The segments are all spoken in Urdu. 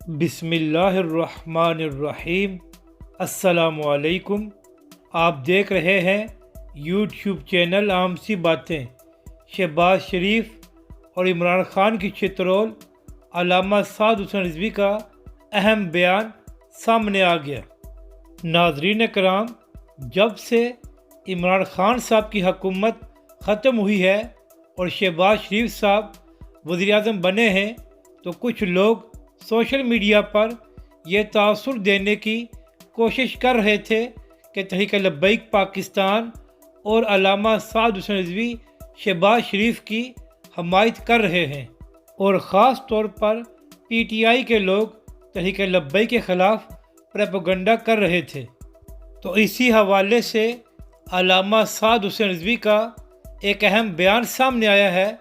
بسم اللہ الرحمن الرحیم۔ السلام علیکم۔ آپ دیکھ رہے ہیں یوٹیوب چینل عام سی باتیں۔ شہباز شریف اور عمران خان کی چترول علامہ سعد حسین رضوی کا اہم بیان سامنے آ گیا۔ ناظرین کرام، جب سے عمران خان صاحب کی حکومت ختم ہوئی ہے اور شہباز شریف صاحب وزیر اعظم بنے ہیں تو کچھ لوگ سوشل میڈیا پر یہ تاثر دینے کی کوشش کر رہے تھے کہ تحریک لبیک پاکستان اور علامہ سعد حسین رضوی شہباز شریف کی حمایت کر رہے ہیں، اور خاص طور پر پی ٹی آئی کے لوگ تحریک لبیک کے خلاف پروپیگنڈا کر رہے تھے۔ تو اسی حوالے سے علامہ سعد حسین رضوی کا ایک اہم بیان سامنے آیا ہے،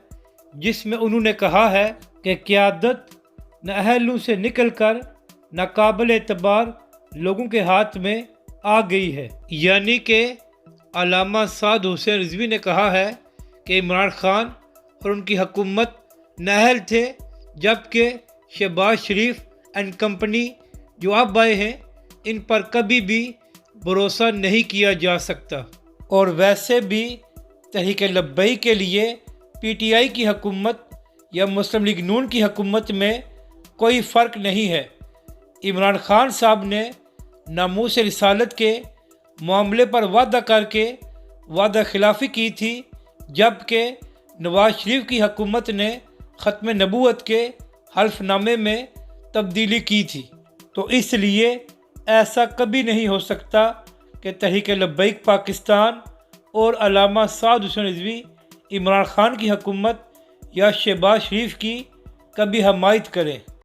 جس میں انہوں نے کہا ہے کہ قیادت نااہلوں سے نکل کر ناقابل اعتبار لوگوں کے ہاتھ میں آ گئی ہے۔ یعنی کہ علامہ سعد حسین رضوی نے کہا ہے کہ عمران خان اور ان کی حکومت نااہل تھے، جبکہ شہباز شریف اینڈ کمپنی جو اب آئے ہیں ان پر کبھی بھی بھروسہ نہیں کیا جا سکتا۔ اور ویسے بھی تحریک لبیک کے لیے پی ٹی آئی کی حکومت یا مسلم لیگ نون کی حکومت میں کوئی فرق نہیں ہے۔ عمران خان صاحب نے ناموس رسالت کے معاملے پر وعدہ کر کے وعدہ خلافی کی تھی، جبکہ نواز شریف کی حکومت نے ختم نبوت کے حلف نامے میں تبدیلی کی تھی۔ تو اس لیے ایسا کبھی نہیں ہو سکتا کہ تحریک لبیک پاکستان اور علامہ سعد حسین رضوی عمران خان کی حکومت یا شہباز شریف کی کبھی حمایت کریں۔